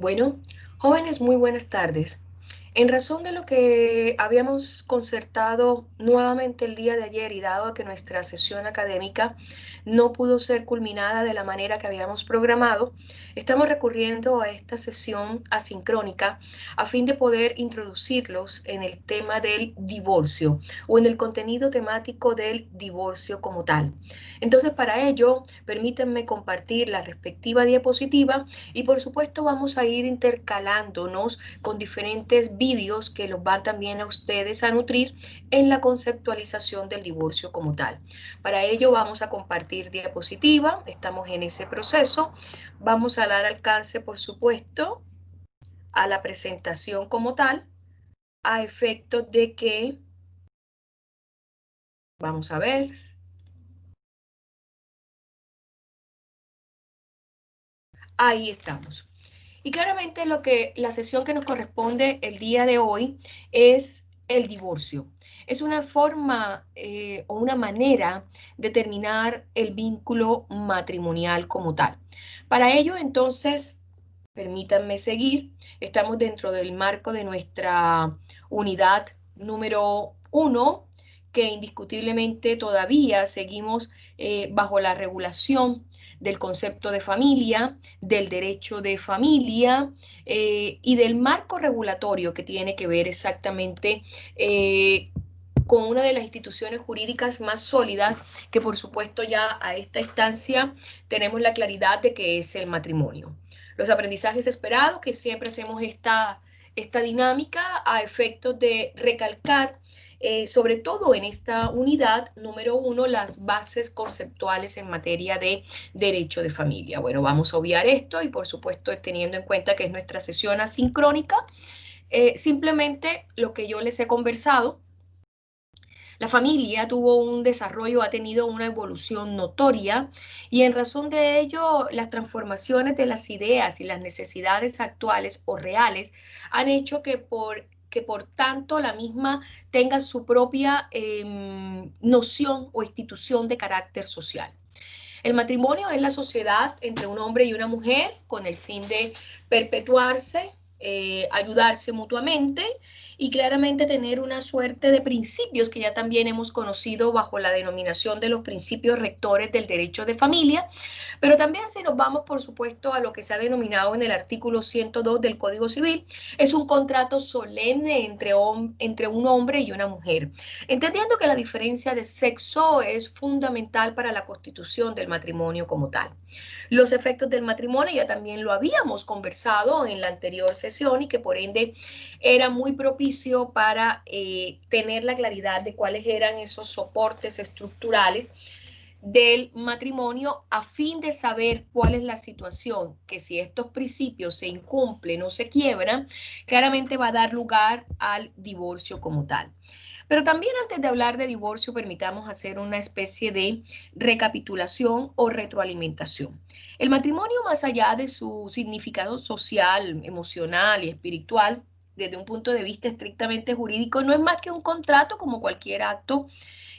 Bueno, jóvenes, muy buenas tardes. En razón de lo que habíamos concertado nuevamente el día de ayer y dado que nuestra sesión académica no pudo ser culminada de la manera que habíamos programado, estamos recurriendo a esta sesión asincrónica a fin de poder introducirlos en el tema del divorcio o en el contenido temático del divorcio como tal. Entonces, para ello, permítanme compartir la respectiva diapositiva y por supuesto vamos a ir intercalándonos con diferentes vídeos que los van también a ustedes a nutrir en la conceptualización del divorcio como tal. Para ello vamos a compartir diapositiva, estamos en ese proceso, vamos a dar alcance por supuesto a la presentación como tal, a efectos de que, vamos a ver, ahí estamos. Y claramente la sesión que nos corresponde el día de hoy es el divorcio. Es una forma o una manera de terminar el vínculo matrimonial como tal. Para ello, entonces, permítanme seguir. Estamos dentro del marco de nuestra unidad número 1, que indiscutiblemente todavía seguimos bajo la regulación del concepto de familia, del derecho de familia y del marco regulatorio que tiene que ver exactamente con una de las instituciones jurídicas más sólidas que por supuesto ya a esta instancia tenemos la claridad de que es el matrimonio. Los aprendizajes esperados, que siempre hacemos esta dinámica a efectos de recalcar sobre todo en esta unidad número 1, las bases conceptuales en materia de derecho de familia. Bueno, vamos a obviar esto y por supuesto teniendo en cuenta que es nuestra sesión asincrónica, simplemente lo que yo les he conversado. La familia tuvo un desarrollo, ha tenido una evolución notoria y en razón de ello las transformaciones de las ideas y las necesidades actuales o reales han hecho que por tanto la misma tenga su propia noción o institución de carácter social. El matrimonio es la sociedad entre un hombre y una mujer con el fin de perpetuarse, ayudarse mutuamente y claramente tener una suerte de principios que ya también hemos conocido bajo la denominación de los principios rectores del derecho de familia, pero también si nos vamos, por supuesto, a lo que se ha denominado en el artículo 102 del Código Civil, es un contrato solemne entre un hombre y una mujer, entendiendo que la diferencia de sexo es fundamental para la constitución del matrimonio como tal. Los efectos del matrimonio ya también lo habíamos conversado en la anterior sesión y que por ende era muy propicio para tener la claridad de cuáles eran esos soportes estructurales del matrimonio a fin de saber cuál es la situación, que si estos principios se incumplen o se quiebran, claramente va a dar lugar al divorcio como tal. Pero también antes de hablar de divorcio, permitamos hacer una especie de recapitulación o retroalimentación. El matrimonio, más allá de su significado social, emocional y espiritual, desde un punto de vista estrictamente jurídico, no es más que un contrato como cualquier acto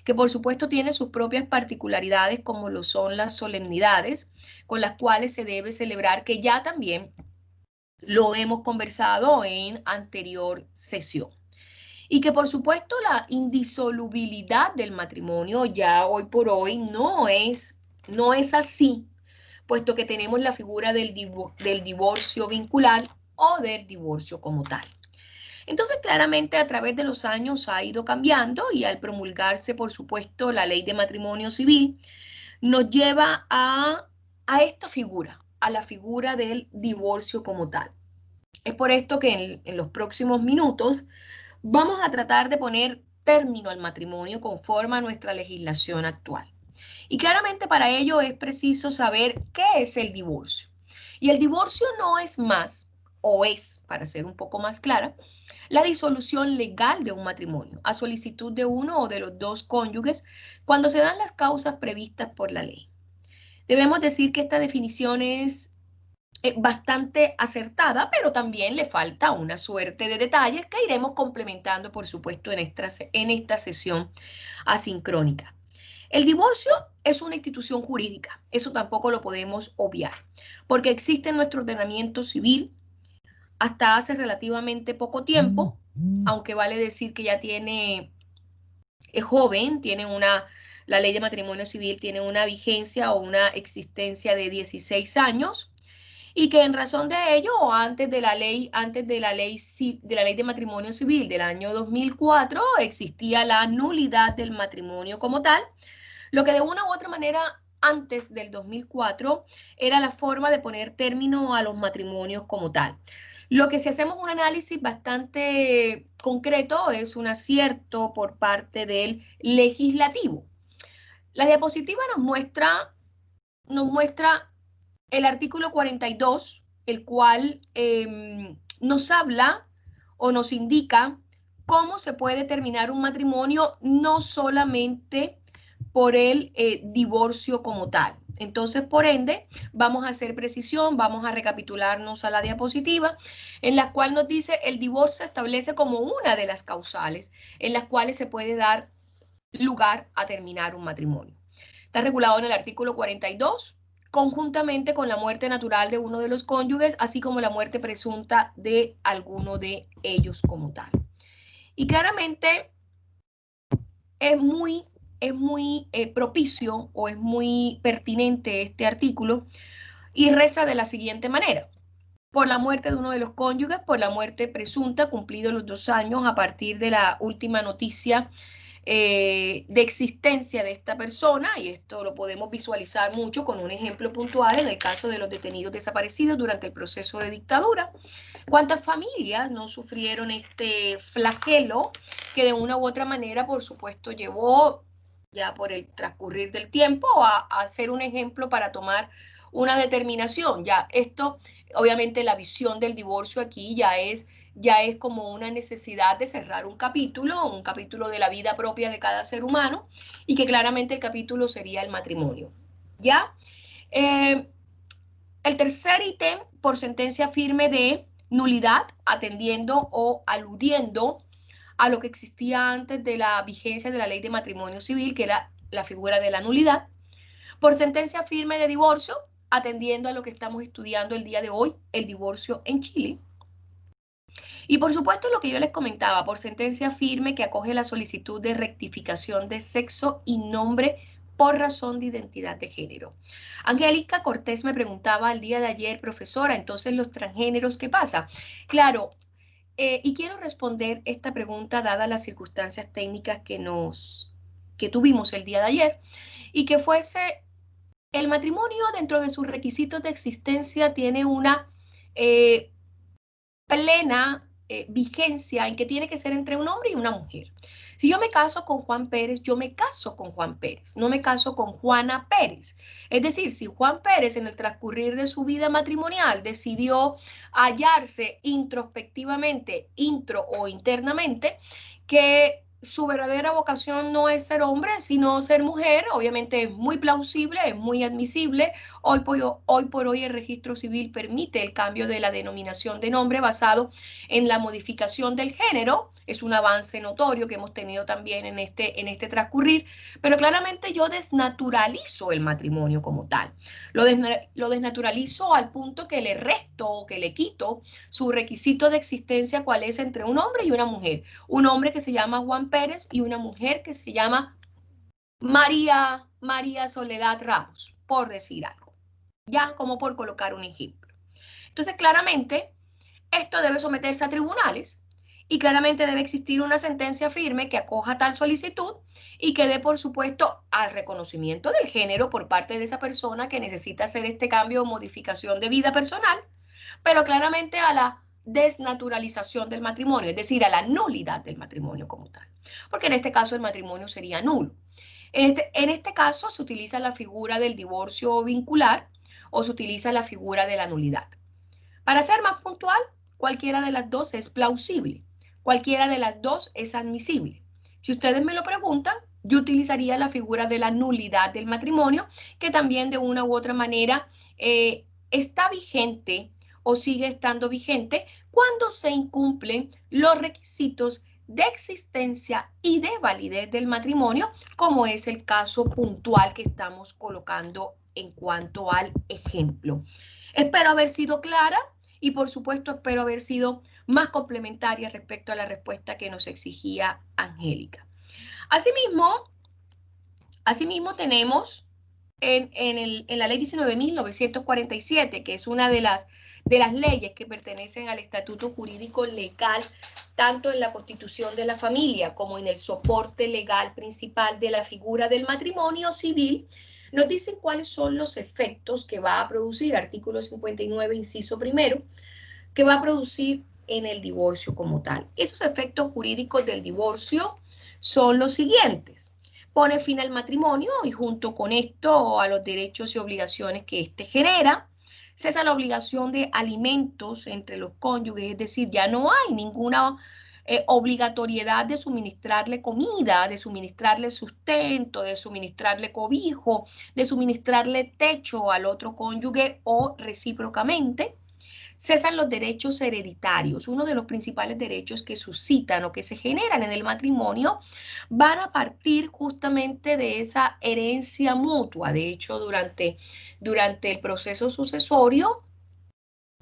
que por supuesto tiene sus propias particularidades como lo son las solemnidades con las cuales se debe celebrar, que ya también lo hemos conversado en anterior sesión. Y que por supuesto la indisolubilidad del matrimonio ya hoy por hoy no es así, puesto que tenemos la figura del divorcio vincular o del divorcio como tal. Entonces, claramente a través de los años ha ido cambiando y al promulgarse, por supuesto, la ley de matrimonio civil, nos lleva a esta figura, a la figura del divorcio como tal. Es por esto que en los próximos minutos vamos a tratar de poner término al matrimonio conforme a nuestra legislación actual. Y claramente para ello es preciso saber qué es el divorcio. Y el divorcio no es más, o es, para ser un poco más clara, la disolución legal de un matrimonio a solicitud de uno o de los dos cónyuges cuando se dan las causas previstas por la ley. Debemos decir que esta definición es bastante acertada, pero también le falta una suerte de detalles que iremos complementando, por supuesto, en esta sesión asincrónica. El divorcio es una institución jurídica, eso tampoco lo podemos obviar, porque existe en nuestro ordenamiento civil hasta hace relativamente poco tiempo, aunque vale decir que ya es joven, la ley de matrimonio civil tiene una vigencia o una existencia de 16 años, y que en razón de ello, o antes de la ley de matrimonio civil del año 2004, existía la nulidad del matrimonio como tal, lo que de una u otra manera antes del 2004 era la forma de poner término a los matrimonios como tal. Lo que si hacemos un análisis bastante concreto es un acierto por parte del legislativo. La diapositiva nos muestra el artículo 42, el cual nos habla o nos indica cómo se puede terminar un matrimonio, no solamente por el divorcio como tal. Entonces, por ende, vamos a hacer precisión, vamos a recapitularnos a la diapositiva, en la cual nos dice el divorcio se establece como una de las causales en las cuales se puede dar lugar a terminar un matrimonio. Está regulado en el artículo 42, conjuntamente con la muerte natural de uno de los cónyuges, así como la muerte presunta de alguno de ellos como tal. Y claramente es muy propicio o es muy pertinente este artículo y reza de la siguiente manera. Por la muerte de uno de los cónyuges, por la muerte presunta, cumplidos los 2 años a partir de la última noticia de existencia de esta persona, y esto lo podemos visualizar mucho con un ejemplo puntual en el caso de los detenidos desaparecidos durante el proceso de dictadura. ¿Cuántas familias no sufrieron este flagelo que de una u otra manera, por supuesto, llevó ya por el transcurrir del tiempo a ser un ejemplo para tomar una determinación? Ya esto, obviamente la visión del divorcio aquí ya es como una necesidad de cerrar un capítulo de la vida propia de cada ser humano, y que claramente el capítulo sería el matrimonio. ¿Ya? El tercer ítem, por sentencia firme de nulidad, atendiendo o aludiendo a lo que existía antes de la vigencia de la ley de matrimonio civil, que era la figura de la nulidad. Por sentencia firme de divorcio, atendiendo a lo que estamos estudiando el día de hoy, el divorcio en Chile. Y por supuesto lo que yo les comentaba, por sentencia firme que acoge la solicitud de rectificación de sexo y nombre por razón de identidad de género. Angélica Cortés me preguntaba el día de ayer, profesora, entonces los transgéneros, ¿qué pasa? Claro, y quiero responder esta pregunta dadas las circunstancias técnicas que tuvimos el día de ayer, y que fuese el matrimonio dentro de sus requisitos de existencia tiene una plena vigencia en que tiene que ser entre un hombre y una mujer. Si yo me caso con Juan Pérez, yo me caso con Juan Pérez, no me caso con Juana Pérez. Es decir, si Juan Pérez en el transcurrir de su vida matrimonial decidió hallarse introspectivamente, intro o internamente, que su verdadera vocación no es ser hombre, sino ser mujer, obviamente es muy plausible, es muy admisible. Hoy por hoy el registro civil permite el cambio de la denominación de nombre basado en la modificación del género. Es un avance notorio que hemos tenido también en este transcurrir, pero claramente yo desnaturalizo el matrimonio como tal. Lo desnaturalizo al punto que le resto o que le quito su requisito de existencia, cuál es entre un hombre y una mujer. Un hombre que se llama Juan Pérez y una mujer que se llama María Soledad Ramos, por decir algo. Ya como por colocar un ejemplo. Entonces, claramente, esto debe someterse a tribunales y claramente debe existir una sentencia firme que acoja tal solicitud y que dé, por supuesto, al reconocimiento del género por parte de esa persona que necesita hacer este cambio o modificación de vida personal, pero claramente a la desnaturalización del matrimonio, es decir, a la nulidad del matrimonio como tal, porque en este caso el matrimonio sería nulo. En este caso se utiliza la figura del divorcio vincular o se utiliza la figura de la nulidad. Para ser más puntual, cualquiera de las dos es plausible, cualquiera de las dos es admisible. Si ustedes me lo preguntan, yo utilizaría la figura de la nulidad del matrimonio, que también de una u otra manera está vigente o sigue estando vigente cuando se incumplen los requisitos de existencia y de validez del matrimonio, como es el caso puntual que estamos colocando en cuanto al ejemplo. Espero haber sido clara y por supuesto espero haber sido más complementaria respecto a la respuesta que nos exigía Angélica. Asimismo tenemos en la ley 19.947, que es una de las leyes que pertenecen al estatuto jurídico legal, tanto en la constitución de la familia como en el soporte legal principal de la figura del matrimonio civil, nos dicen cuáles son los efectos que va a producir, artículo 59, inciso primero, que va a producir en el divorcio como tal. Esos efectos jurídicos del divorcio son los siguientes. Pone fin al matrimonio y junto con esto a los derechos y obligaciones que éste genera. Cesa la obligación de alimentos entre los cónyuges, es decir, ya no hay ninguna obligatoriedad de suministrarle comida, de suministrarle sustento, de suministrarle cobijo, de suministrarle techo al otro cónyuge o recíprocamente. Cesan los derechos hereditarios. Uno de los principales derechos que suscitan o que se generan en el matrimonio van a partir justamente de esa herencia mutua. De hecho, durante el proceso sucesorio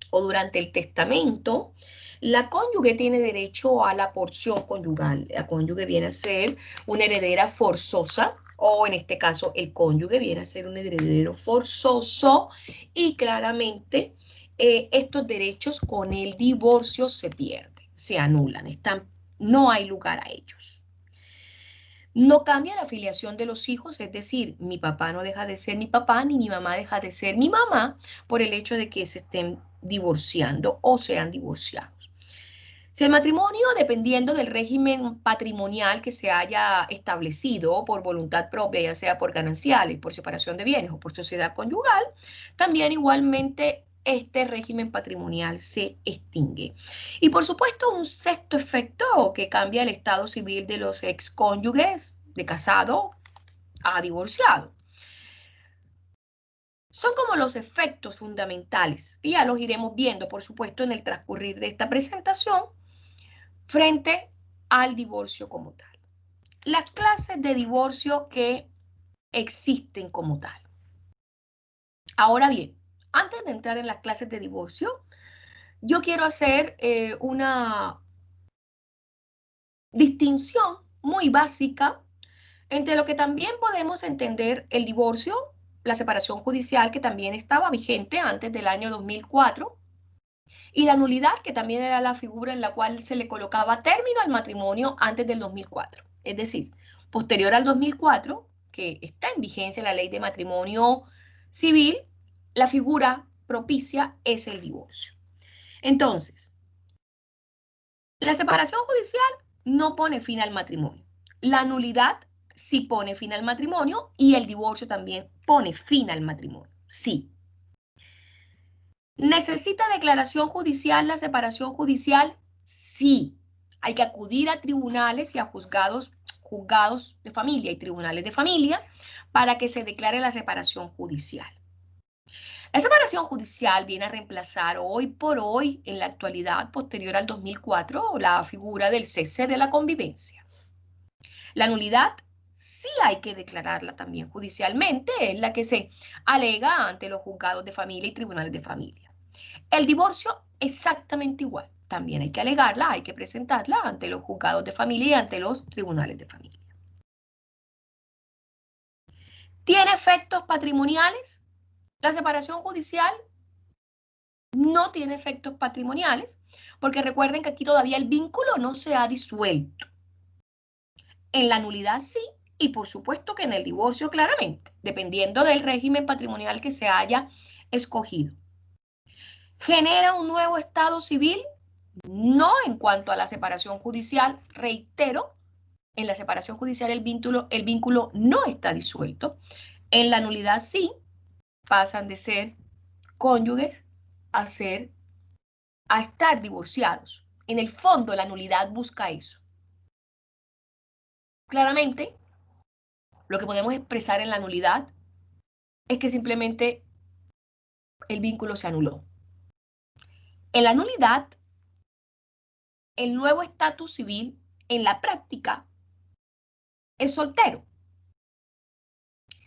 o durante el testamento, la cónyuge tiene derecho a la porción conyugal. La cónyuge viene a ser una heredera forzosa, o en este caso el cónyuge viene a ser un heredero forzoso, y claramente estos derechos con el divorcio se pierden, se anulan, no hay lugar a ellos. No cambia la filiación de los hijos, es decir, mi papá no deja de ser mi papá, ni mi mamá deja de ser mi mamá por el hecho de que se estén divorciando o sean divorciados. Si el matrimonio, dependiendo del régimen patrimonial que se haya establecido por voluntad propia, ya sea por gananciales, por separación de bienes o por sociedad conyugal, también igualmente este régimen patrimonial se extingue. Y por supuesto, un sexto efecto que cambia el estado civil de los excónyuges de casado a divorciado. Son como los efectos fundamentales, y ya los iremos viendo, por supuesto, en el transcurrir de esta presentación, frente al divorcio como tal. Las clases de divorcio que existen como tal. Ahora bien, antes de entrar en las clases de divorcio, yo quiero hacer una distinción muy básica entre lo que también podemos entender el divorcio, la separación judicial que también estaba vigente antes del año 2004, y la nulidad, que también era la figura en la cual se le colocaba término al matrimonio antes del 2004. Es decir, posterior al 2004, que está en vigencia la ley de matrimonio civil, la figura propicia es el divorcio. Entonces, la separación judicial no pone fin al matrimonio. La nulidad sí pone fin al matrimonio y el divorcio también pone fin al matrimonio. Sí. ¿Necesita declaración judicial la separación judicial? Sí. Hay que acudir a tribunales y a juzgados de familia y tribunales de familia para que se declare la separación judicial. La separación judicial viene a reemplazar hoy por hoy, en la actualidad posterior al 2004, la figura del cese de la convivencia. La nulidad sí hay que declararla también judicialmente, es la que se alega ante los juzgados de familia y tribunales de familia. El divorcio exactamente igual, también hay que alegarla, hay que presentarla ante los juzgados de familia y ante los tribunales de familia. ¿Tiene efectos patrimoniales? La separación judicial no tiene efectos patrimoniales, porque recuerden que aquí todavía el vínculo no se ha disuelto. En la nulidad sí, y por supuesto que en el divorcio claramente, dependiendo del régimen patrimonial que se haya escogido. ¿Genera un nuevo estado civil? No en cuanto a la separación judicial, reitero, en la separación judicial el vínculo no está disuelto. En la nulidad sí, pasan de ser cónyuges a estar divorciados. En el fondo, la nulidad busca eso. Claramente, lo que podemos expresar en la nulidad es que simplemente el vínculo se anuló. En la nulidad, el nuevo estatus civil en la práctica es soltero,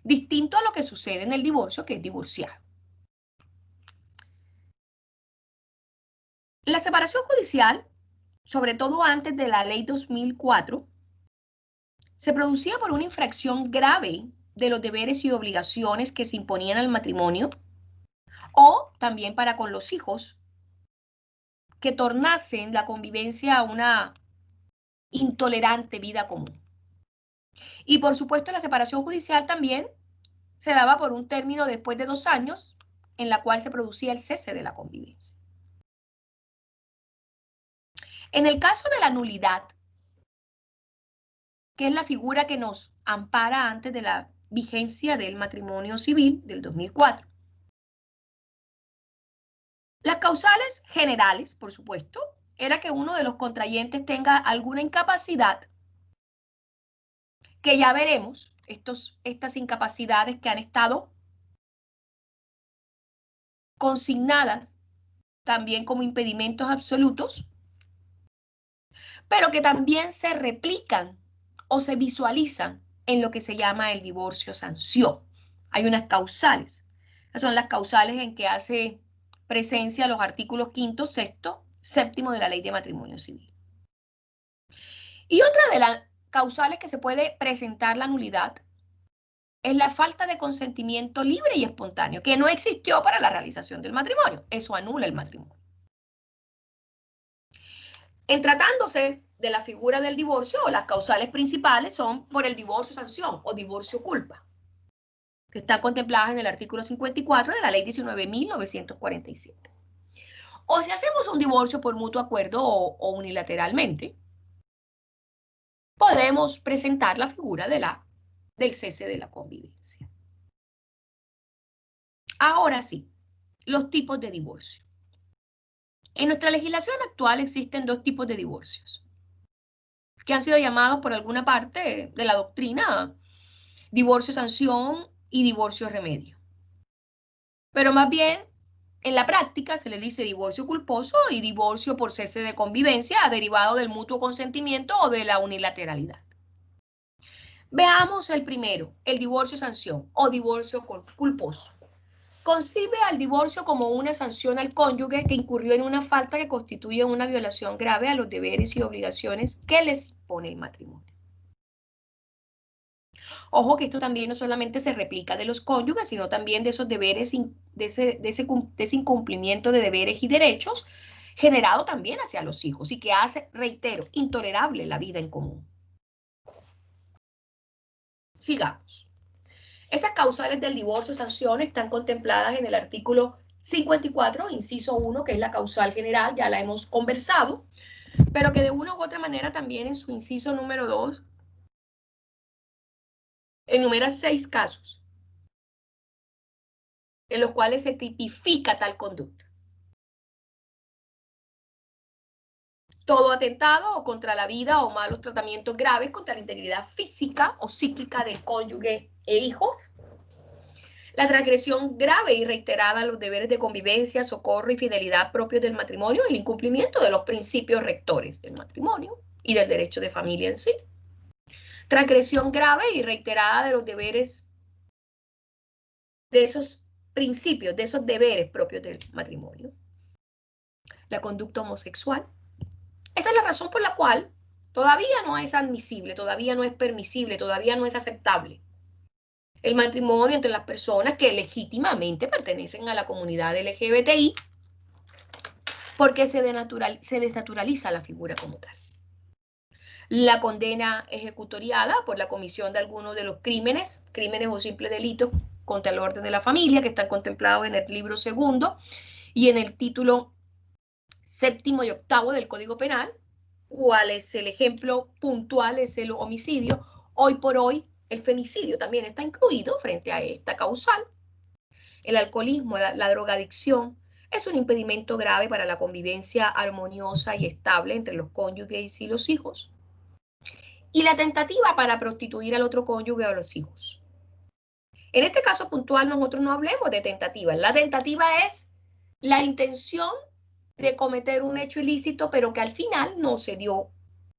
distinto a lo que sucede en el divorcio, que es divorciado. La separación judicial, sobre todo antes de la ley 2004, se producía por una infracción grave de los deberes y obligaciones que se imponían al matrimonio o también para con los hijos, que tornasen la convivencia a una intolerante vida común. Y por supuesto la separación judicial también se daba por un término después de 2 años en la cual se producía el cese de la convivencia. En el caso de la nulidad, que es la figura que nos ampara antes de la vigencia del matrimonio civil del 2004, las causales generales, por supuesto, era que uno de los contrayentes tenga alguna incapacidad, que ya veremos, estas incapacidades que han estado consignadas también como impedimentos absolutos, pero que también se replican o se visualizan en lo que se llama el divorcio sanción. Hay unas causales. Esas son las causales en que hace presencia los artículos 5º, 6º, 7º de la Ley de Matrimonio Civil. Y otra de las causales que se puede presentar la nulidad es la falta de consentimiento libre y espontáneo, que no existió para la realización del matrimonio. Eso anula el matrimonio. En tratándose de la figura del divorcio, las causales principales son por el divorcio sanción o divorcio culpa, que están contempladas en el artículo 54 de la ley 19.947. O si hacemos un divorcio por mutuo acuerdo o unilateralmente, podemos presentar la figura del cese de la convivencia. Ahora sí, los tipos de divorcio. En nuestra legislación actual existen 2 tipos de divorcios, que han sido llamados por alguna parte de la doctrina divorcio sanción y divorcio remedio. Pero más bien, en la práctica se le dice divorcio culposo y divorcio por cese de convivencia derivado del mutuo consentimiento o de la unilateralidad. Veamos el primero, el divorcio sanción o divorcio culposo. Concibe al divorcio como una sanción al cónyuge que incurrió en una falta que constituye una violación grave a los deberes y obligaciones que les impone el matrimonio. Ojo que esto también no solamente se replica de los cónyuges, sino también de esos deberes, de ese incumplimiento de deberes y derechos generado también hacia los hijos y que hace, reitero, intolerable la vida en común. Sigamos. Esas causales del divorcio sanción están contempladas en el artículo 54, inciso 1, que es la causal general, ya la hemos conversado, pero que de una u otra manera también en su inciso número 2 enumera 6 casos en los cuales se tipifica tal conducta. Todo atentado o contra la vida o malos tratamientos graves contra la integridad física o psíquica del cónyuge e hijos. La transgresión grave y reiterada a los deberes de convivencia, socorro y fidelidad propios del matrimonio, el incumplimiento de los principios rectores del matrimonio y del derecho de familia en sí. Transgresión grave y reiterada de los deberes, de esos principios, de esos deberes propios del matrimonio. La conducta homosexual. Esa es la razón por la cual todavía no es admisible, todavía no es permisible, todavía no es aceptable el matrimonio entre las personas que legítimamente pertenecen a la comunidad LGBTI, porque se desnaturaliza la figura como tal. La condena ejecutoriada por la comisión de algunos de los crímenes o simples delitos contra el orden de la familia que están contemplados en el libro 2 y en el título 7º y 8º del Código Penal. ¿Cuál es el ejemplo puntual? Es el homicidio. Hoy por hoy, el femicidio también está incluido frente a esta causal. El alcoholismo, la drogadicción, es un impedimento grave para la convivencia armoniosa y estable entre los cónyuges y los hijos. Y la tentativa para prostituir al otro cónyuge o a los hijos. En este caso puntual, nosotros no hablemos de tentativa. La tentativa es la intención de cometer un hecho ilícito, pero que al final no se dio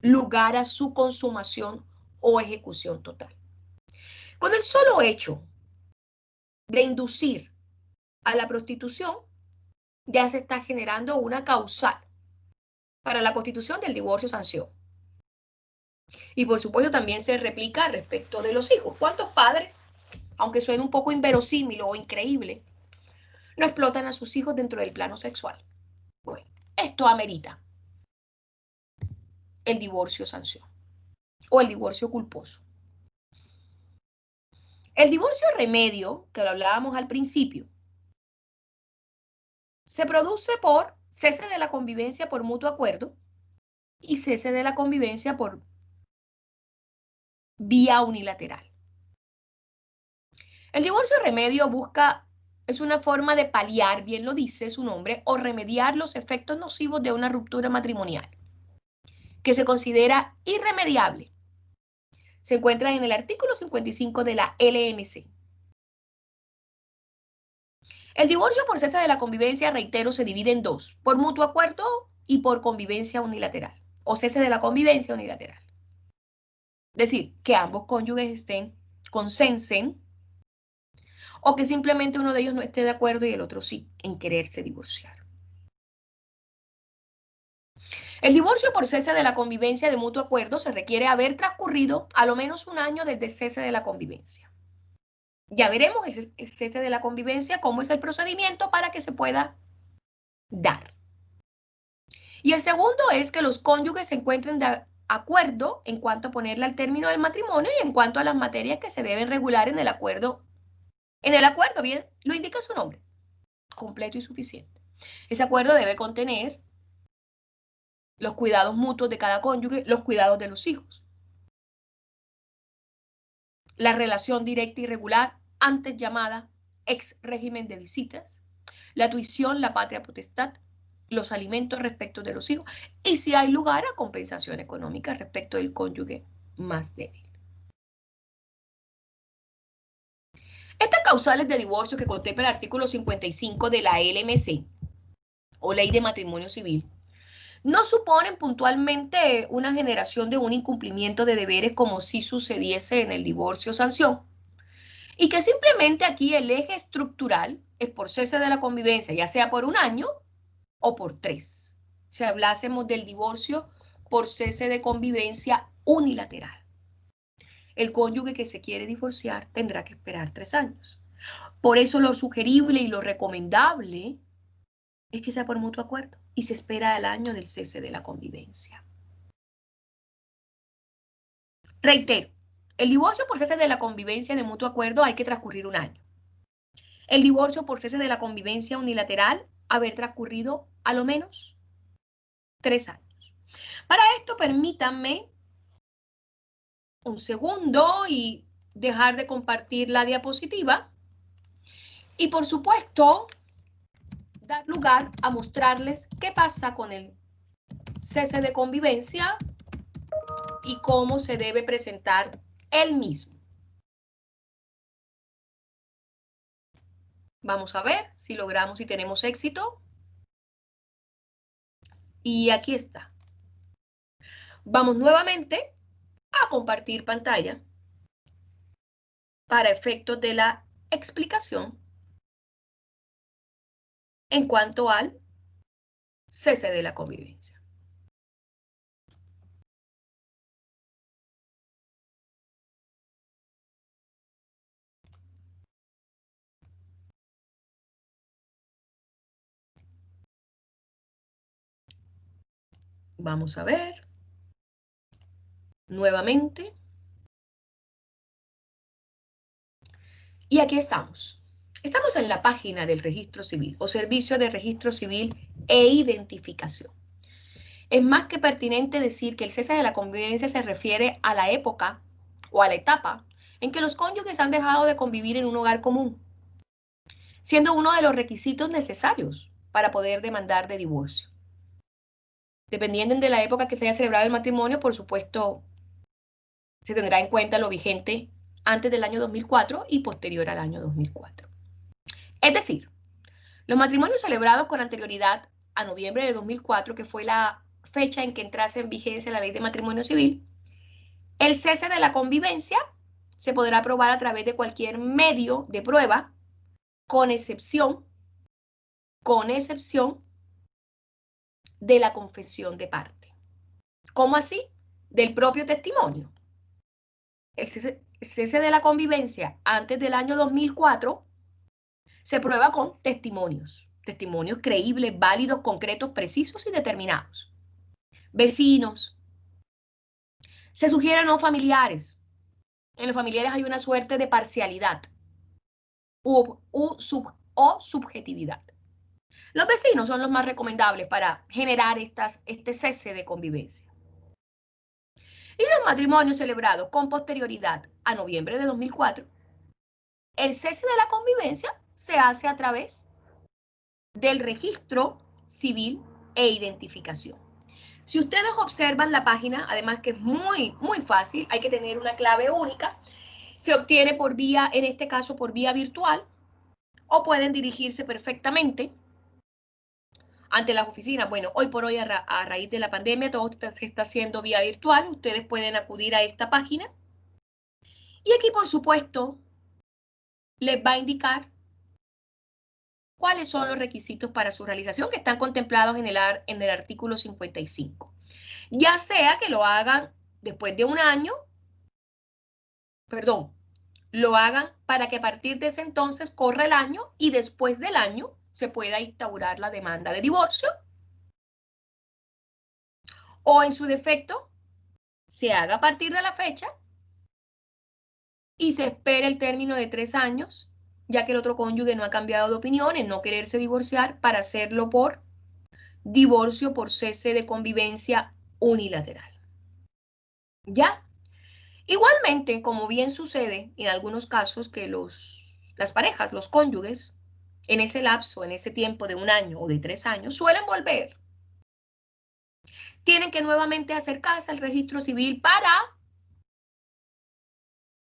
lugar a su consumación o ejecución total. Con el solo hecho de inducir a la prostitución, ya se está generando una causal para la constitución del divorcio sanción. Y por supuesto también se replica respecto de los hijos. ¿Cuántos padres, aunque suene un poco inverosímil o increíble, no explotan a sus hijos dentro del plano sexual? Bueno, esto amerita el divorcio sanción o el divorcio culposo. El divorcio remedio, que lo hablábamos al principio, se produce por cese de la convivencia por mutuo acuerdo y cese de la convivencia por vía unilateral. El divorcio remedio es una forma de paliar, bien lo dice su nombre, o remediar los efectos nocivos de una ruptura matrimonial, que se considera irremediable. Se encuentra en el artículo 55 de la LMC. El divorcio por cese de la convivencia, reitero, se divide en dos, por mutuo acuerdo y por convivencia unilateral, o cese de la convivencia unilateral. Es decir, que ambos cónyuges consensen, o que simplemente uno de ellos no esté de acuerdo y el otro sí, en quererse divorciar. El divorcio por cese de la convivencia de mutuo acuerdo se requiere haber transcurrido a lo menos un año desde el cese de la convivencia. Ya veremos el cese de la convivencia, cómo es el procedimiento para que se pueda dar. Y el segundo es que los cónyuges se encuentren de acuerdo en cuanto a ponerle al término del matrimonio y en cuanto a las materias que se deben regular en el acuerdo. En el acuerdo, bien, lo indica su nombre, completo y suficiente. Ese acuerdo debe contener los cuidados mutuos de cada cónyuge, los cuidados de los hijos, la relación directa y regular, antes llamada ex régimen de visitas, la tuición, la patria potestad, los alimentos respecto de los hijos y si hay lugar a compensación económica respecto del cónyuge más débil. Estas causales de divorcio que contempla el artículo 55 de la LMC o Ley de Matrimonio Civil no suponen puntualmente una generación de un incumplimiento de deberes como si sucediese en el divorcio sanción, y que simplemente aquí el eje estructural es por cese de la convivencia, ya sea por un año o por 3. Si hablásemos del divorcio por cese de convivencia unilateral. El cónyuge que se quiere divorciar tendrá que esperar 3 años. Por eso lo sugerible y lo recomendable es que sea por mutuo acuerdo y se espera el año del cese de la convivencia. Reitero, el divorcio por cese de la convivencia de mutuo acuerdo hay que transcurrir un año. El divorcio por cese de la convivencia unilateral haber transcurrido a lo menos 3 años. Para esto permítanme un segundo y dejar de compartir la diapositiva y por supuesto dar lugar a mostrarles qué pasa con el cese de convivencia y cómo se debe presentar el mismo. Vamos a ver si logramos y tenemos éxito. Y aquí está. Vamos nuevamente a compartir pantalla para efectos de la explicación en cuanto al cese de la convivencia. Vamos a ver nuevamente. Y aquí estamos. Estamos en la página del Registro Civil o Servicio de Registro Civil e Identificación. Es más que pertinente decir que el cese de la convivencia se refiere a la época o a la etapa en que los cónyuges han dejado de convivir en un hogar común, siendo uno de los requisitos necesarios para poder demandar de divorcio. Dependiendo de la época que se haya celebrado el matrimonio, por supuesto, se tendrá en cuenta lo vigente antes del año 2004 y posterior al año 2004. Es decir, los matrimonios celebrados con anterioridad a noviembre de 2004, que fue la fecha en que entrase en vigencia la ley de matrimonio civil, el cese de la convivencia se podrá probar a través de cualquier medio de prueba, con excepción de la confesión de parte. ¿Cómo así? Del propio testimonio. El cese de la convivencia antes del año 2004 se prueba con testimonios. Testimonios creíbles, válidos, concretos, precisos y determinados. Vecinos. Se sugieren no familiares. En los familiares hay una suerte de parcialidad o subjetividad. Los vecinos son los más recomendables para generar este cese de convivencia. Y los matrimonios celebrados con posterioridad a noviembre de 2004, el cese de la convivencia se hace a través del registro civil e identificación. Si ustedes observan la página, además que es muy fácil, hay que tener una clave única, se obtiene por vía, en este caso por vía virtual, o pueden dirigirse perfectamente ante las oficinas. Bueno, hoy por hoy, a raíz de la pandemia, todo se está haciendo vía virtual. Ustedes pueden acudir a esta página. Y aquí, por supuesto, les va a indicar cuáles son los requisitos para su realización que están contemplados en el artículo 55. Ya sea que lo hagan después de un año, perdón, lo hagan para que a partir de ese entonces corra el año y después del año se pueda instaurar la demanda de divorcio, o en su defecto se haga a partir de la fecha y se espere el término de 3 años, ya que el otro cónyuge no ha cambiado de opinión en no quererse divorciar, para hacerlo por divorcio por cese de convivencia unilateral. ¿Ya? Igualmente, como bien sucede en algunos casos que las parejas, los cónyuges, en ese lapso, en ese tiempo de un año o de 3 años, suelen volver. Tienen que nuevamente acercarse al registro civil para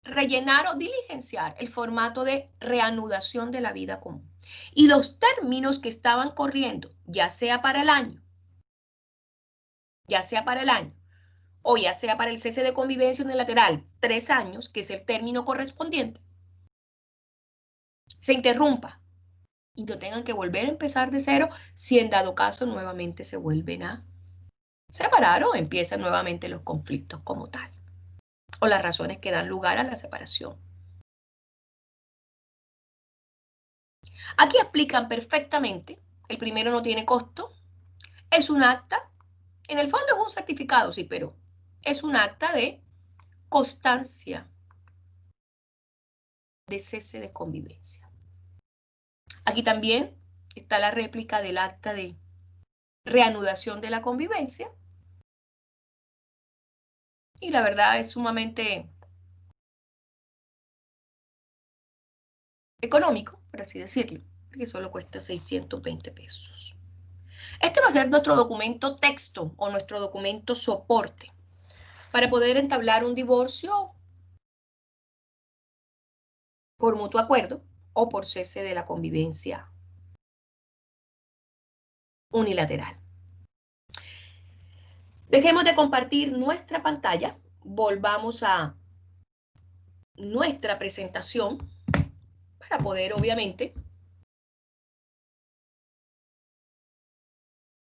rellenar o diligenciar el formato de reanudación de la vida común. Y los términos que estaban corriendo, ya sea para el año, o ya sea para el cese de convivencia unilateral, 3 años, que es el término correspondiente, se interrumpa y no tengan que volver a empezar de cero si en dado caso nuevamente se vuelven a separar o empiezan nuevamente los conflictos como tal, o las razones que dan lugar a la separación. Aquí explican perfectamente, el primero no tiene costo, es un acta, en el fondo es un certificado, sí, pero es un acta de constancia de cese de convivencia. Aquí también está la réplica del acta de reanudación de la convivencia y la verdad es sumamente económico, por así decirlo, porque solo cuesta 620 pesos. Este va a ser nuestro documento texto o nuestro documento soporte para poder entablar un divorcio por mutuo acuerdo o por cese de la convivencia unilateral. Dejemos de compartir nuestra pantalla, volvamos a nuestra presentación para poder, obviamente,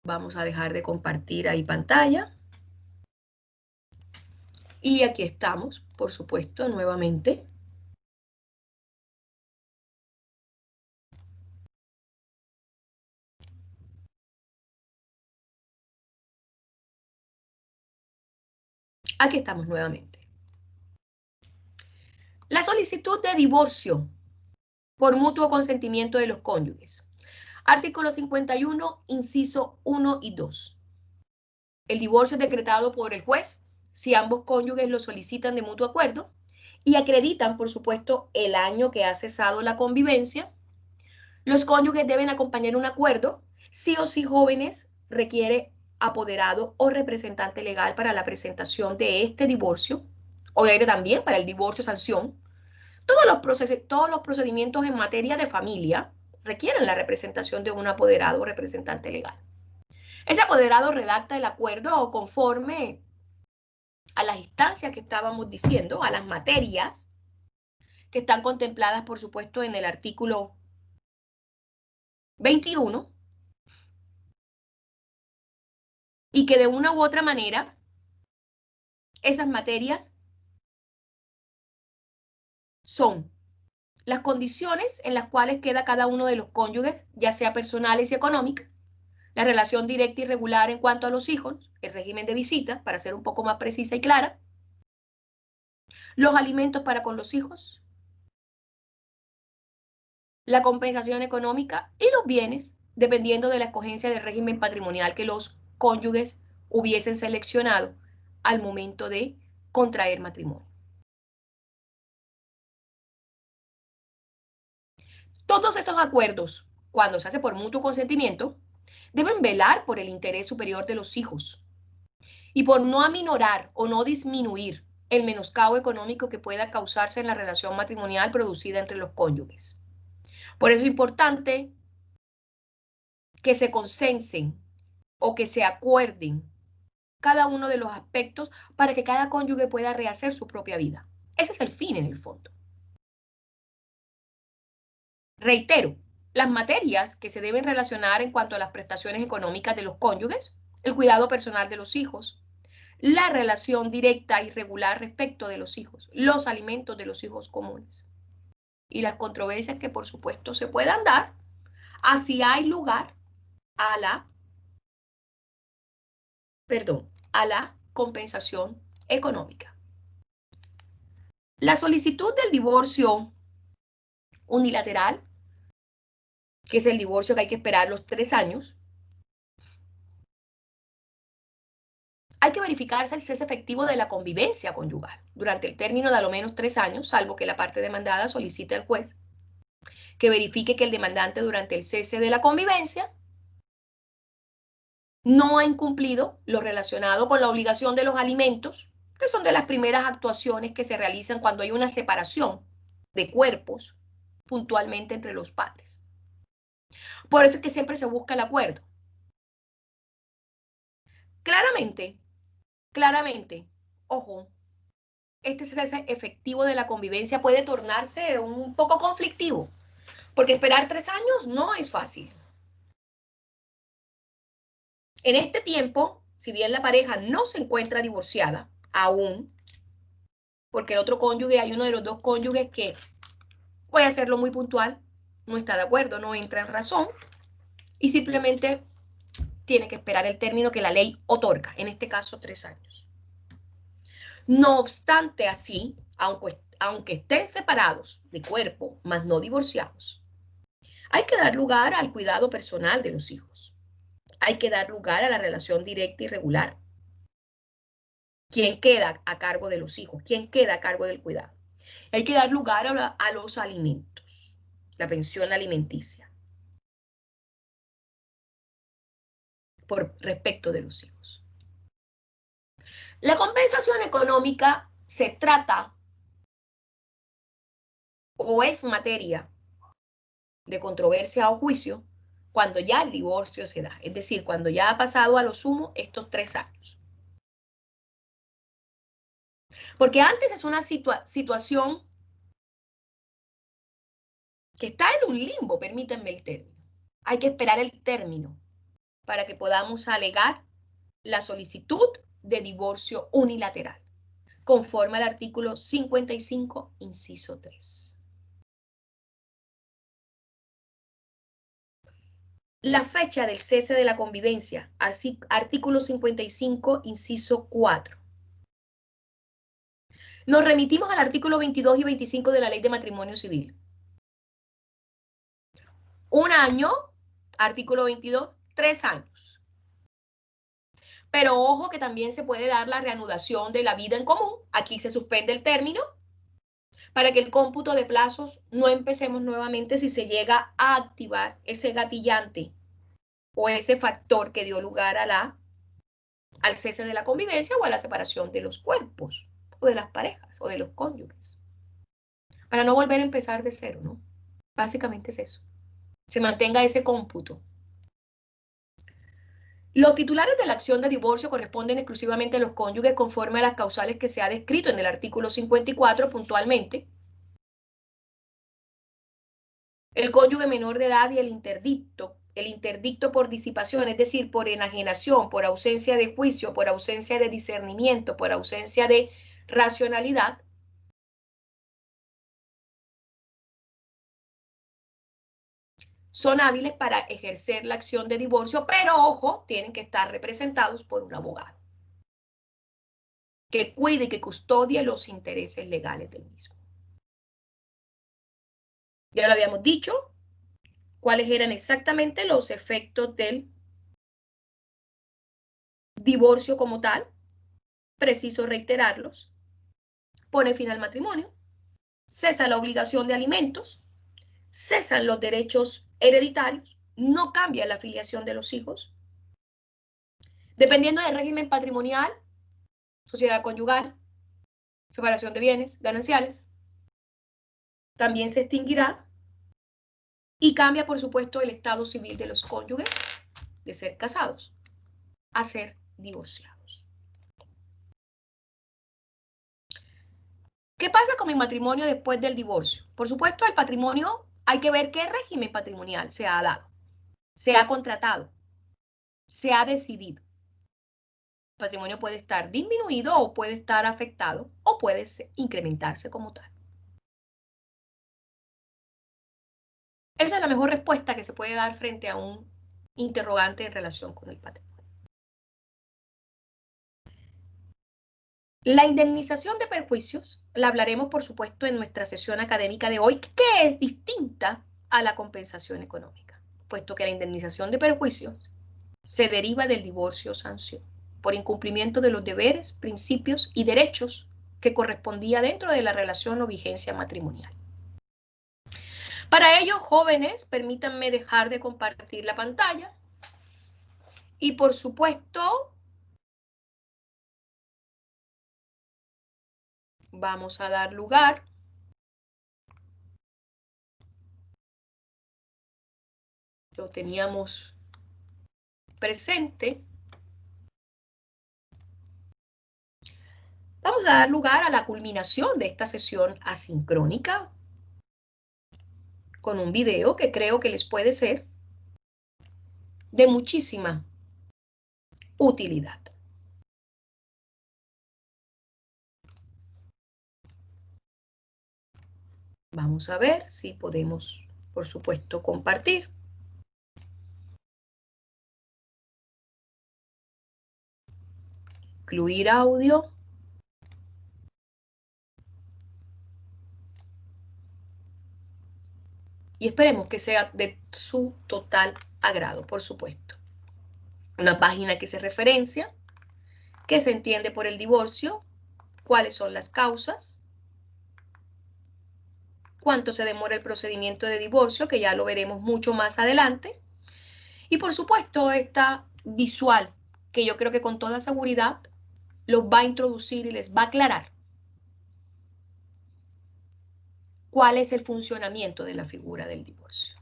vamos a dejar de compartir ahí pantalla. Y aquí estamos, por supuesto, nuevamente. Aquí estamos nuevamente. La solicitud de divorcio por mutuo consentimiento de los cónyuges. Artículo 51, inciso 1 y 2. El divorcio es decretado por el juez si ambos cónyuges lo solicitan de mutuo acuerdo y acreditan, por supuesto, el año que ha cesado la convivencia. Los cónyuges deben acompañar un acuerdo, sí o sí jóvenes requiere apoderado o representante legal para la presentación de este divorcio, o también para el divorcio sanción. Todos los procedimientos en materia de familia requieren la representación de un apoderado o representante legal. Ese apoderado redacta el acuerdo conforme a las instancias que estábamos diciendo, a las materias que están contempladas, por supuesto, en el artículo 21 y que de una u otra manera esas materias son las condiciones en las cuales queda cada uno de los cónyuges, ya sea personales y económicas, la relación directa y regular en cuanto a los hijos, el régimen de visita, para ser un poco más precisa y clara, los alimentos para con los hijos, la compensación económica y los bienes, dependiendo de la escogencia del régimen patrimonial que los cónyuges hubiesen seleccionado al momento de contraer matrimonio. Todos esos acuerdos, cuando se hace por mutuo consentimiento, deben velar por el interés superior de los hijos y por no aminorar o no disminuir el menoscabo económico que pueda causarse en la relación matrimonial producida entre los cónyuges. Por eso es importante que se consensen o que se acuerden cada uno de los aspectos para que cada cónyuge pueda rehacer su propia vida. Ese es el fin en el fondo. Reitero, las materias que se deben relacionar en cuanto a las prestaciones económicas de los cónyuges, el cuidado personal de los hijos, la relación directa y regular respecto de los hijos, los alimentos de los hijos comunes y las controversias que por supuesto se puedan dar, así hay lugar a a la compensación económica. La solicitud del divorcio unilateral, que es el divorcio que hay que esperar los 3 años, hay que verificarse el cese efectivo de la convivencia conyugal durante el término de a lo menos 3 años, salvo que la parte demandada solicite al juez que verifique que el demandante durante el cese de la convivencia no ha incumplido lo relacionado con la obligación de los alimentos, que son de las primeras actuaciones que se realizan cuando hay una separación de cuerpos puntualmente entre los padres. Por eso es que siempre se busca el acuerdo. Claramente, ojo, este cese efectivo de la convivencia puede tornarse un poco conflictivo, porque esperar 3 años no es fácil. En este tiempo, si bien la pareja no se encuentra divorciada aún, porque el otro cónyuge, hay uno de los dos cónyuges que puede hacerlo muy puntual, no está de acuerdo, no entra en razón y simplemente tiene que esperar el término que la ley otorga, en este caso 3 años. No obstante así, aunque estén separados de cuerpo, mas no divorciados, hay que dar lugar al cuidado personal de los hijos. Hay que dar lugar a la relación directa y regular. ¿Quién queda a cargo de los hijos? ¿Quién queda a cargo del cuidado? Hay que dar lugar a los alimentos, la pensión alimenticia, por respecto de los hijos. La compensación económica se trata o es materia de controversia o juicio cuando ya el divorcio se da, es decir, cuando ya ha pasado a lo sumo estos 3 años. Porque antes es una situación que está en un limbo, permítanme el término. Hay que esperar el término para que podamos alegar la solicitud de divorcio unilateral, conforme al artículo 55, inciso 3. La fecha del cese de la convivencia, artículo 55, inciso 4. Nos remitimos al artículo 22 y 25 de la Ley de Matrimonio Civil. 1 año, artículo 22, 3 años. Pero ojo que también se puede dar la reanudación de la vida en común. Aquí se suspende el término para que el cómputo de plazos no empecemos nuevamente si se llega a activar ese gatillante o ese factor que dio lugar al cese de la convivencia o a la separación de los cuerpos o de las parejas o de los cónyuges. Para no volver a empezar de cero, ¿no? Básicamente es eso. Se mantenga ese cómputo. Los titulares de la acción de divorcio corresponden exclusivamente a los cónyuges conforme a las causales que se ha descrito en el artículo 54 puntualmente. El cónyuge menor de edad y el interdicto el interdicto por disipación, es decir, por enajenación, por ausencia de juicio, por ausencia de discernimiento, por ausencia de racionalidad, son hábiles para ejercer la acción de divorcio, pero ojo, tienen que estar representados por un abogado que cuide y que custodie los intereses legales del mismo. Ya lo habíamos dicho, cuáles eran exactamente los efectos del divorcio como tal, preciso reiterarlos. Pone fin al matrimonio, cesa la obligación de alimentos, cesan los derechos hereditarios, no cambia la filiación de los hijos. Dependiendo del régimen patrimonial, sociedad conyugal, separación de bienes gananciales, también se extinguirá y cambia, por supuesto, el estado civil de los cónyuges de ser casados a ser divorciados. ¿Qué pasa con mi matrimonio después del divorcio? Por supuesto, el patrimonio, hay que ver qué régimen patrimonial se ha dado, se ha contratado, se ha decidido. El patrimonio puede estar disminuido o puede estar afectado o puede incrementarse como tal. Esa es la mejor respuesta que se puede dar frente a un interrogante en relación con el patrimonio. La indemnización de perjuicios la hablaremos, por supuesto, en nuestra sesión académica de hoy, que es distinta a la compensación económica, puesto que la indemnización de perjuicios se deriva del divorcio sanción por incumplimiento de los deberes, principios y derechos que correspondía dentro de la relación o vigencia matrimonial. Para ello, jóvenes, permítanme dejar de compartir la pantalla y, por supuesto, vamos a dar lugar lo teníamos presente. Vamos a dar lugar a la culminación de esta sesión asincrónica con un video que creo que les puede ser de muchísima utilidad. Vamos a ver si podemos, por supuesto, compartir. Incluir audio. Y esperemos que sea de su total agrado, por supuesto. Una página que se referencia, que se entiende por el divorcio, cuáles son las causas, cuánto se demora el procedimiento de divorcio, que ya lo veremos mucho más adelante. Y por supuesto, esta visual, que yo creo que con toda seguridad los va a introducir y les va a aclarar cuál es el funcionamiento de la figura del divorcio.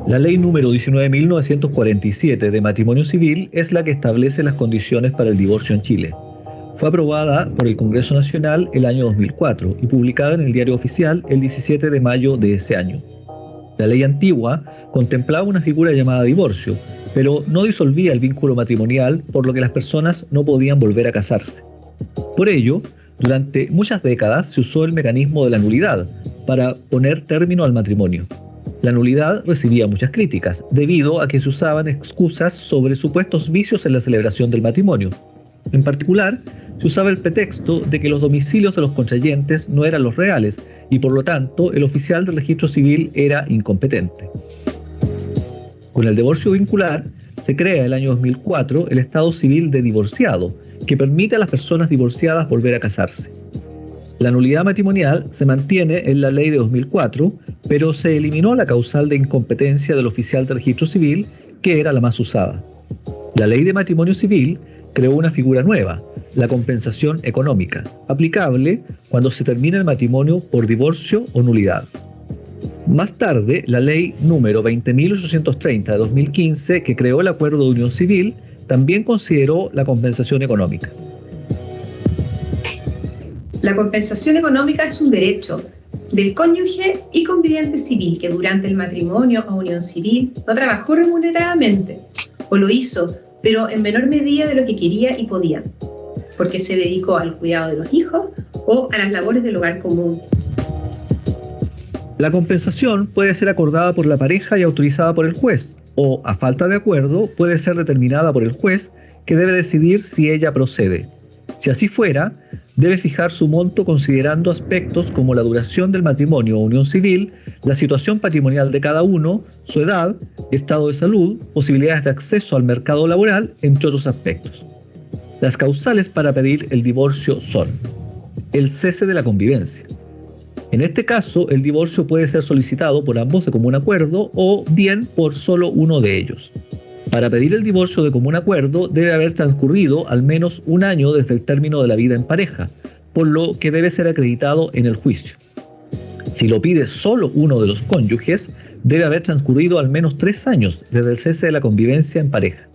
La ley número 19.947 de matrimonio civil es la que establece las condiciones para el divorcio en Chile. Fue aprobada por el Congreso Nacional el año 2004 y publicada en el Diario Oficial el 17 de mayo de ese año. La ley antigua contemplaba una figura llamada divorcio, pero no disolvía el vínculo matrimonial, por lo que las personas no podían volver a casarse. Por ello, durante muchas décadas se usó el mecanismo de la nulidad para poner término al matrimonio. La nulidad recibía muchas críticas, debido a que se usaban excusas sobre supuestos vicios en la celebración del matrimonio. En particular, se usaba el pretexto de que los domicilios de los contrayentes no eran los reales y por lo tanto el oficial del registro civil era incompetente. Con el divorcio vincular se crea en el año 2004 el estado civil de divorciado, que permite a las personas divorciadas volver a casarse. La nulidad matrimonial se mantiene en la ley de 2004, pero se eliminó la causal de incompetencia del oficial de registro civil, que era la más usada. La ley de matrimonio civil creó una figura nueva, la compensación económica, aplicable cuando se termina el matrimonio por divorcio o nulidad. Más tarde, la ley número 20.830 de 2015, que creó el acuerdo de unión civil, también consideró la compensación económica. La compensación económica es un derecho del cónyuge y conviviente civil que durante el matrimonio o unión civil no trabajó remuneradamente o lo hizo, pero en menor medida de lo que quería y podía, porque se dedicó al cuidado de los hijos o a las labores del hogar común. La compensación puede ser acordada por la pareja y autorizada por el juez, o, a falta de acuerdo, puede ser determinada por el juez, que debe decidir si ella procede. Si así fuera, debe fijar su monto considerando aspectos como la duración del matrimonio o unión civil, la situación patrimonial de cada uno, su edad, estado de salud, posibilidades de acceso al mercado laboral, entre otros aspectos. Las causales para pedir el divorcio son: el cese de la convivencia. En este caso, el divorcio puede ser solicitado por ambos de común acuerdo o bien por solo uno de ellos. Para pedir el divorcio de común acuerdo debe haber transcurrido al menos un año desde el término de la vida en pareja, por lo que debe ser acreditado en el juicio. Si lo pide solo uno de los cónyuges, debe haber transcurrido al menos 3 años desde el cese de la convivencia en pareja.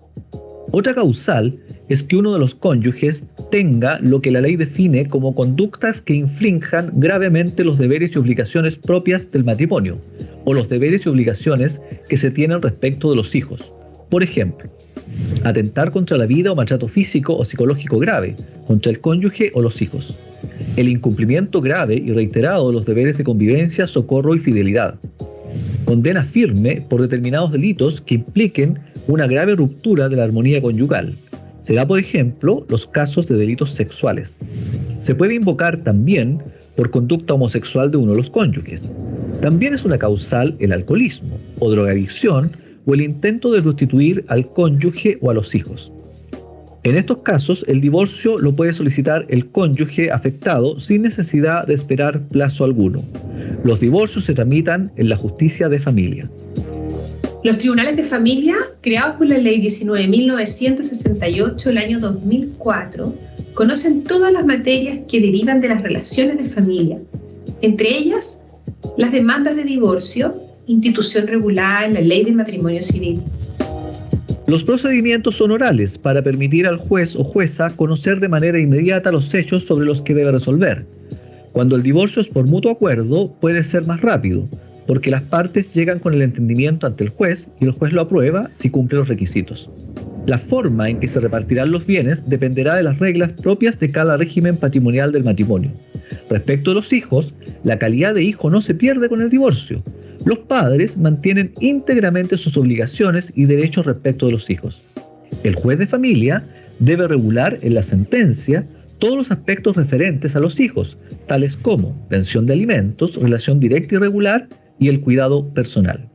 Otra causal es que uno de los cónyuges tenga lo que la ley define como conductas que infrinjan gravemente los deberes y obligaciones propias del matrimonio, o los deberes y obligaciones que se tienen respecto de los hijos. Por ejemplo, atentar contra la vida o maltrato físico o psicológico grave contra el cónyuge o los hijos. El incumplimiento grave y reiterado de los deberes de convivencia, socorro y fidelidad. Condena firme por determinados delitos que impliquen una grave ruptura de la armonía conyugal. Se da, por ejemplo, los casos de delitos sexuales. Se puede invocar también por conducta homosexual de uno de los cónyuges. También es una causal el alcoholismo o drogadicción o el intento de prostituir al cónyuge o a los hijos. En estos casos, el divorcio lo puede solicitar el cónyuge afectado sin necesidad de esperar plazo alguno. Los divorcios se tramitan en la justicia de familia. Los tribunales de familia, creados por la Ley 19.968 del año 2004, conocen todas las materias que derivan de las relaciones de familia, entre ellas las demandas de divorcio, institución regulada en la Ley de Matrimonio Civil. Los procedimientos son orales para permitir al juez o jueza conocer de manera inmediata los hechos sobre los que debe resolver. Cuando el divorcio es por mutuo acuerdo, puede ser más rápido, porque las partes llegan con el entendimiento ante el juez y el juez lo aprueba si cumple los requisitos. La forma en que se repartirán los bienes dependerá de las reglas propias de cada régimen patrimonial del matrimonio. Respecto a los hijos, la calidad de hijo no se pierde con el divorcio. Los padres mantienen íntegramente sus obligaciones y derechos respecto de los hijos. El juez de familia debe regular en la sentencia todos los aspectos referentes a los hijos, tales como pensión de alimentos, relación directa y regular y el cuidado personal.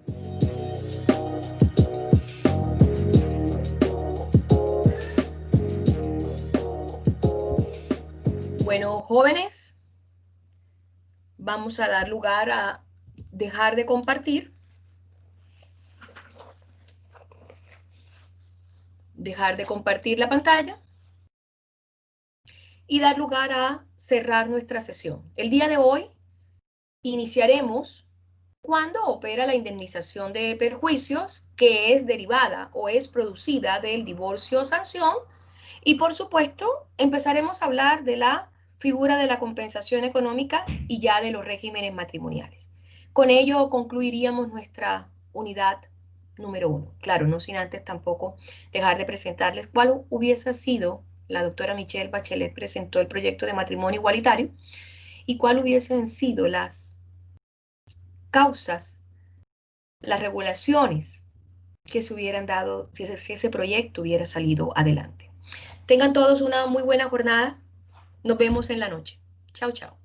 Bueno, jóvenes, vamos a dar lugar a dejar de compartir, la pantalla y dar lugar a cerrar nuestra sesión. El día de hoy iniciaremos cuando opera la indemnización de perjuicios que es derivada o es producida del divorcio o sanción, y por supuesto empezaremos a hablar de la figura de la compensación económica y ya de los regímenes matrimoniales. Con ello concluiríamos nuestra unidad número 1. Claro, no sin antes tampoco dejar de presentarles cuál hubiese sido, la doctora Michelle Bachelet presentó el proyecto de matrimonio igualitario, y cuál hubiesen sido las causas, las regulaciones que se hubieran dado si ese proyecto hubiera salido adelante. Tengan todos una muy buena jornada. Nos vemos en la noche. Chao, chao.